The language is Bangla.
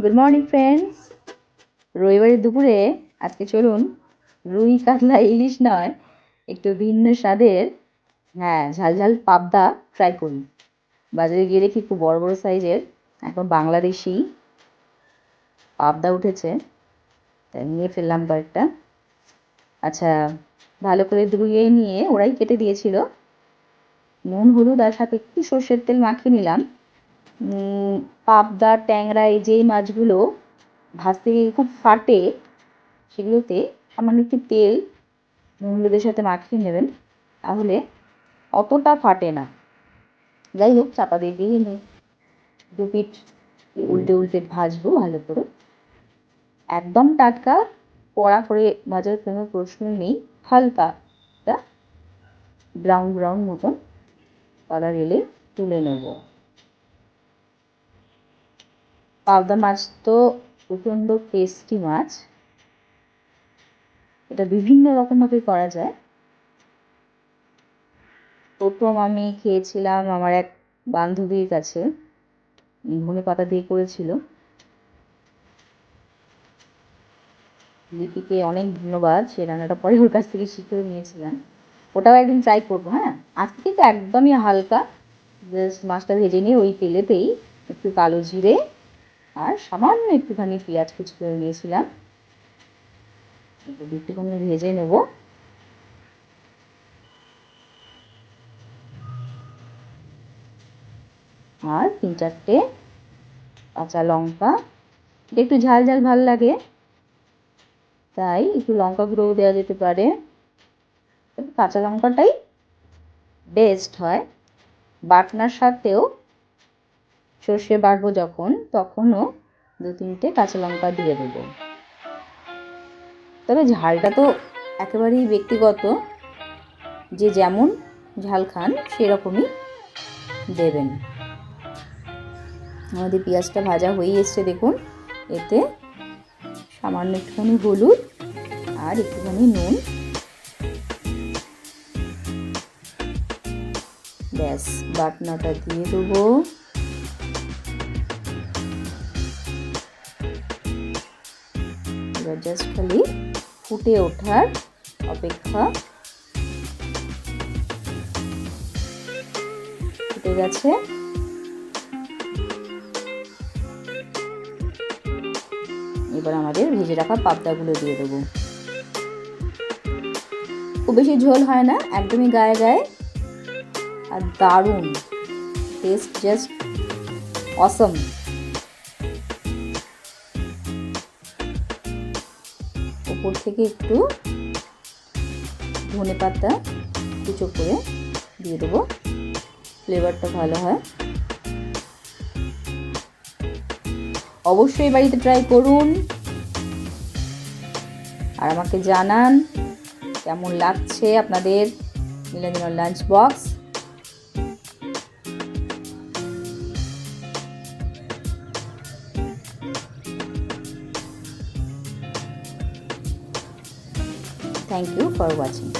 Good morning friends. রবিবারের দুপুরে আজকে চলুন রুই কাতলা ইলিশ নয়, একটু ভিন্ন স্বাদের ঝাল ঝাল পাবদা ট্রাই করি। বাজারে গিয়ে দেখি খুব বড় বড় সাইজের এখন বাংলাদেশি পাবদা উঠেছে, তাই নিয়ে ফেললাম কয়েকটা। আচ্ছা, ভালো করে ধুয়ে নিয়ে ওরাই কেটে দিয়েছিল, নুন হলুদ আর সাথে একটু সর্ষের তেল মাখিয়ে নিলাম। পাবদা ট্যাংরা এই যে মাছগুলো ভাজতে গিয়ে খুব ফাটে, সেগুলোতে সামান্য একটু তেল নুন হলুদের সাথে মাখিয়ে নেবেন, তাহলে অতটা ফাটে না। যাই হোক, চাপা দিয়ে দিয়ে দু পিঠ উল্টে উল্টে ভাজবো ভালো করে। একদম টাটকা কড়া করে ভাজার কোনো প্রশ্ন নেই, হালকা ব্রাউন ব্রাউন মতন কালার এলে তুলে নেব। পাবদা মাছ তো প্রচণ্ড টেস্টি মাছ, এটা বিভিন্ন রকমভাবে করা যায়। প্রথম আমি খেয়েছিলাম আমার এক বান্ধবীর কাছে, ধনে পাতা দিয়ে করেছিল। লিপিকে অনেক ধন্যবাদ, সে রান্নাটা পরে ওর কাছ থেকে শিখে নিয়েছিলাম। ওটাও একদিন ট্রাই করবো। হ্যাঁ, আজকে কিন্তু একদমই হালকা, জাস্ট মাছটা ভেজে নিয়ে ওই তেলেতেই একটু কালো জিরে আর সামান্য একটুখানি পেঁয়াজ কুচি করে নিয়েছিলাম, একটুখানি ভেজে নেব। আর 3-4টে কাঁচা লঙ্কা, একটু ঝাল ঝাল ভাল লাগে তাই একটু লঙ্কা গুঁড়োও দেওয়া যেতে পারে, কাঁচা লঙ্কাটাই বেস্ট হয়। বাটনার সাথেও সর্ষে বাটবো যখন, তখনও 2-3টে কাঁচা লঙ্কা দিয়ে দেবো। তবে ঝালটা তো একেবারেই ব্যক্তিগত, যে যেমন ঝাল খান সেরকমই দেবেন। আমাদের পেঁয়াজটা ভাজা হয়ে এসছে দেখুন, এতে সামান্য একটুখানি হলুদ আর একটুখানি নুন, ব্যাস বাটনাটা দিয়ে দেবো। এবার জাস্ট খালি ফুটে ওঠার অপেক্ষা। ফুটে গেছে, এবার আমাদের ভেজে রাখা পাবদাগুলো দিয়ে দেবো। খুব বেশি ঝোল হয় না, একদমই গায়ে গায়ে, আর দারুণ টেস্ট, জাস্ট অসম। উপর থেকে একটু ধনে পাতা কুচো করে দিয়ে দেবো, ফ্লেভারটা ভালো হয়। অবশ্যই বাড়িতে ট্রাই করুন আর আমাকে জানান কেমন লাগছে আপনাদের নীলাঞ্জনার lunch box. Thank you for watching.